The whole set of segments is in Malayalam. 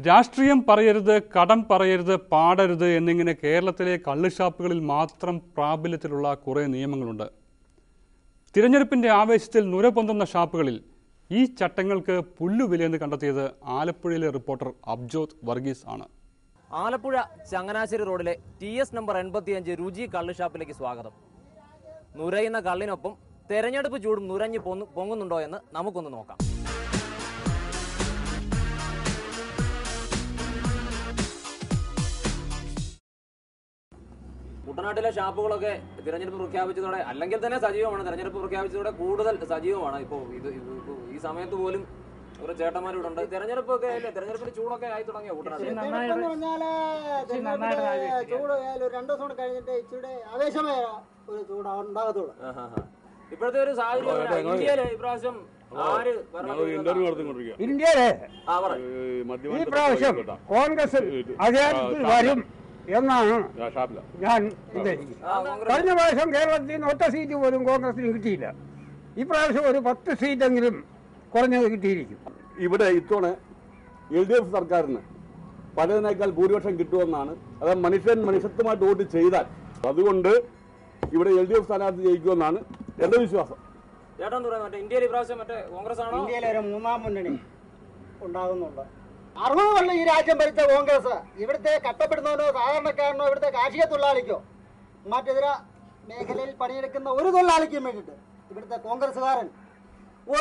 രാഷ്ട്രീയം പറയരുത്, കടം പറയരുത്, പാടരുത് എന്നിങ്ങനെ കേരളത്തിലെ കള്ളുഷാപ്പുകളിൽ മാത്രം പ്രാബല്യത്തിലുള്ള കുറേ നിയമങ്ങളുണ്ട്. തിരഞ്ഞെടുപ്പിന്റെ ആവേശത്തിൽ നുരപൊന്തുന്ന ഷാപ്പുകളിൽ ഈ ചട്ടങ്ങൾക്ക് പുല്ലുവിലയെന്ന് കണ്ടെത്തിയത് ആലപ്പുഴയിലെ റിപ്പോർട്ടർ അബ്ജോത് വർഗീസ് ആണ്. ആലപ്പുഴ ചങ്ങനാശ്ശേരി റോഡിലെ TS നമ്പർ 85 രുചി കള്ളുഷാപ്പിലേക്ക് സ്വാഗതം. നുരയുന്ന കള്ളിനൊപ്പം തെരഞ്ഞെടുപ്പ് ചൂടും നുരഞ്ഞു പൊങ്ങുന്നുണ്ടോ എന്ന് നമുക്കൊന്ന് നോക്കാം. കുട്ടനാട്ടിലെ ഷാപ്പുകളൊക്കെ തിരഞ്ഞെടുപ്പ് പ്രഖ്യാപിച്ചതോടെ, അല്ലെങ്കിൽ തന്നെ സജീവമാണ്, തെരഞ്ഞെടുപ്പ് പ്രഖ്യാപിച്ചതോടെ കൂടുതൽ സജീവമാണ്. ഇപ്പോൾ ഈ സമയത്ത് പോലും ഒരു ചേട്ടന്മാരിവിടെ ഉണ്ട്. തെരഞ്ഞെടുപ്പൊക്കെ അല്ലേ, തെരഞ്ഞെടുപ്പിന് ചൂടൊക്കെ ആയി തുടങ്ങിയ കുട്ടനാട്ടിൽ ചൂട് 2 ദിവസം കഴിഞ്ഞിട്ട് ഇച്ചിരി ആവേശമായ ഒരു ചൂട് ഉണ്ടാകത്തുള്ളൂ. ഇപ്പോഴത്തെ ഒരു സാഹചര്യം ഇന്ത്യയിലെ ഇപ്രാവശ്യം ഇന്ത്യയിലെ ഈ പ്രാവശ്യം കോൺഗ്രസ് അധികാരത്തിൽ വരും എന്നാണ് ഞാൻ ഉദ്ദേശിക്കുന്നത്. കഴിഞ്ഞ പ്രാവശ്യം കേരളത്തിൽ നിന്ന് 1 സീറ്റ് പോലും കോൺഗ്രസിന് കിട്ടിയില്ല. ഈ പ്രാവശ്യം ഒരു 10 സീറ്റെങ്കിലും കുറഞ്ഞത് കിട്ടിയിരിക്കും. ഇവിടെ ഇത്തവണ LDF സർക്കാരിന് പലതിനേക്കാൾ ഭൂരിപക്ഷം കിട്ടുമെന്നാണ്. അത് മനുഷ്യത്വമായിട്ട് വോട്ട് ചെയ്താൽ, അതുകൊണ്ട് ഇവിടെ LDF സ്ഥാനാർത്ഥി ജയിക്കുമെന്നാണ് എന്റെ വിശ്വാസം. ചേട്ടൻ പറയുന്നത് ഇന്ത്യയിൽ ഇപ്രാവശ്യം കോൺഗ്രസ് ആണോ? ഇന്ത്യയിലെ ഒരു 3ാം മുന്നണി ഉണ്ടാകുന്നുണ്ട്. 60 കൊല്ലം ഈ രാജ്യം ഭരിച്ച കോൺഗ്രസ് ഇവിടുത്തെ കഷ്ടപ്പെടുന്നവനോ സാധാരണക്കാരനോ ഇവിടുത്തെ കാർഷിക തൊഴിലാളിക്കോ മറ്റിതര മേഖലയിൽ പണിയെടുക്കുന്ന ഒരു തൊഴിലാളിക്കും വേണ്ടിയിട്ട് ഇവിടുത്തെ കോൺഗ്രസ്സുകാരൻ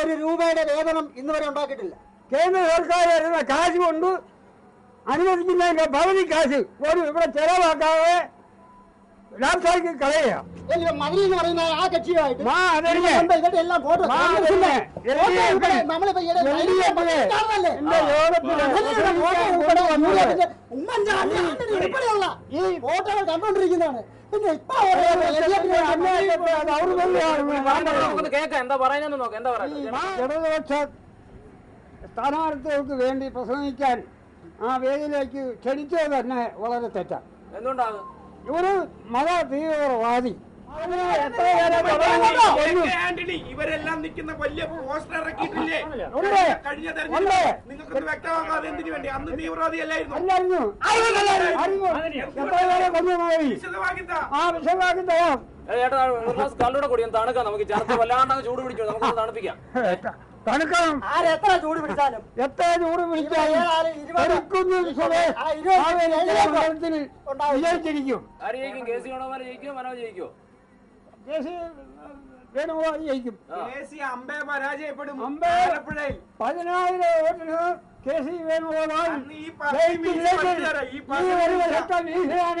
1 രൂപയുടെ വേതനം ഇന്ന് വരെ ഉണ്ടാക്കിയിട്ടില്ല. കേന്ദ്ര സർക്കാർ വരുന്ന കാശ് കൊണ്ട് അനുവദിക്കുന്നതിന്റെ പകുതി കാശ് ഒരു ഇവിടെ ചെലവാക്കാതെ രാഷ്ട്രീയ കളയുക. മതിൽ എന്ന് പറയുന്ന ആ കക്ഷിയുമായിട്ട് എല്ലാം ഫോട്ടോ ഈ ഫോട്ടോകൾ കണ്ടോണ്ടിരിക്കുന്നതാണ്. പിന്നെ ഇടതുപക്ഷ സ്ഥാനാർത്ഥികൾക്ക് വേണ്ടി പ്രസംഗിക്കാൻ ആ വേദിയിലേക്ക് ക്ഷണിച്ചത് തന്നെ വളരെ തെറ്റാണ്. എന്തുകൊണ്ടാണ്? ഒരു മത തീവ്രവാദി ഇവരെല്ലാം നിൽക്കുന്ന വലിയ പോസ്റ്റർ ഇറക്കിയിട്ടില്ലേ കഴിഞ്ഞ നിങ്ങൾക്ക് വ്യക്തമാക്കാതെ എന്തിനു വേണ്ടി? അന്ന് തീവ്രവാദി അല്ലായിരുന്നു. കള്ളുടെ കൂടി തണുക്കാം, നമുക്ക് ചേർത്ത് വല്ലാണ്ട് ചൂട് പിടിച്ചു, നമുക്ക് തണുപ്പിക്കാം. തണുക്കണം. എത്ര ചൂട് പിടിച്ചാലും വിജയിച്ചിരിക്കും. KC വേണോമാരെ ജയിക്കുമോ, മനോജ് ജയിക്കുമോ? വേണുഗോപാൽ ജയിക്കും. അമ്പേ പരാജയപ്പെടും. 10,000 വോട്ടിന് KC വേണുഗോപാൽ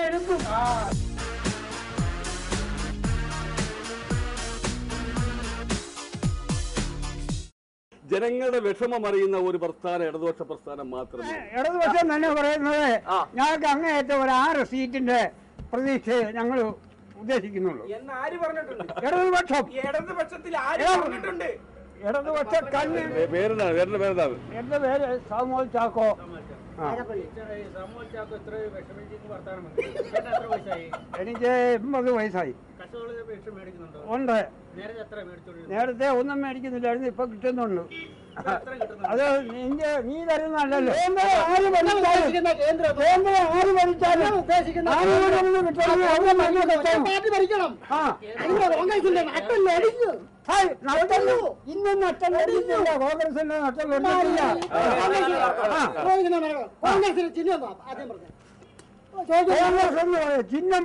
എടുക്കും. ജനങ്ങളുടെ വിഷമം അറിയുന്ന ഒരു പ്രസ്ഥാനം ഇടതുപക്ഷ പ്രസ്ഥാനം മാത്രമേ. ഇടതുപക്ഷം തന്നെ പറയുന്നത് ഞങ്ങൾക്ക് അങ്ങേയറ്റം ഒരു 6 സീറ്റിന്റെ പ്രതീക്ഷയെ ഞങ്ങൾ ഉദ്ദേശിക്കുന്നുള്ളൂ. ഇടതുപക്ഷം ഇടതുപക്ഷ കണ്ണ്. എന്റെ പേര് സാമുവൽ ചാക്കോ. എനിക്ക് 80 വയസ്സായി. ഉണ്ട്. നേരത്തെ ഒന്നും മേടിക്കുന്നില്ലായിരുന്നു, ഇപ്പൊ കിട്ടുന്നുണ്ട്. അത് നീ തരുന്നല്ലോ. ഇന്നും നഷ്ടം ലഭിച്ചില്ല. കോൺഗ്രസിന്റെ നഷ്ടം ലഭിച്ചില്ല. ചിഹ്നം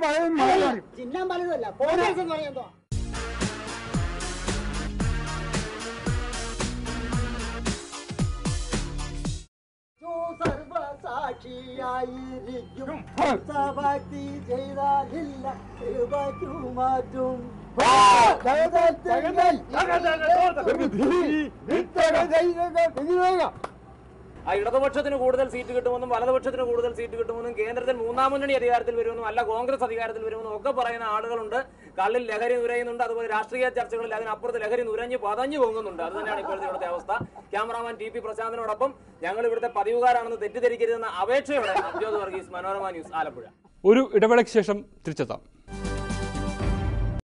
പലതല്ല, കോൺഗ്രസ് എന്ന് പറയുന്നതോ. സർവസാക്ഷിയായിരിക്കും സഭക്തി ചെയ്താലില്ല മാറ്റും. ഇടതുപക്ഷത്തിന് കൂടുതൽ സീറ്റ് കിട്ടുമെന്നും വലതുപക്ഷത്തിന് കൂടുതൽ സീറ്റ് കിട്ടുമെന്നും കേന്ദ്രത്തിൽ 3ാം മുന്നണി അധികാരത്തിൽ വരുമെന്നും അല്ല കോൺഗ്രസ് അധികാരത്തിൽ വരുമെന്നും ഒക്കെ പറയുന്ന ആളുകളുണ്ട്. കള്ളിൽ ലഹരി നുരയുന്നുണ്ട്, അതുപോലെ രാഷ്ട്രീയ ചർച്ചകളിൽ അതിനപ്പുറത്ത് ലഹരി നുരഞ്ഞ് പതഞ്ഞു പോകുന്നുണ്ട്. അത് തന്നെയാണ് ഇപ്പോഴത്തെ ഇവിടുത്തെ അവസ്ഥ. ക്യാമറാമാൻ TP പ്രശാന്തിനോടൊപ്പം ഞങ്ങൾ ഇവിടുത്തെ പതിവുകാരാണെന്ന് തെറ്റിദ്ധരിക്കരുതെന്ന അപേക്ഷയോടെ അബ്ജോത് വർഗീസ്, മനോരമ ന്യൂസ്, ആലപ്പുഴ. ഒരു ഇടവേളയ്ക്ക് ശേഷം തിരിച്ചെത്താം.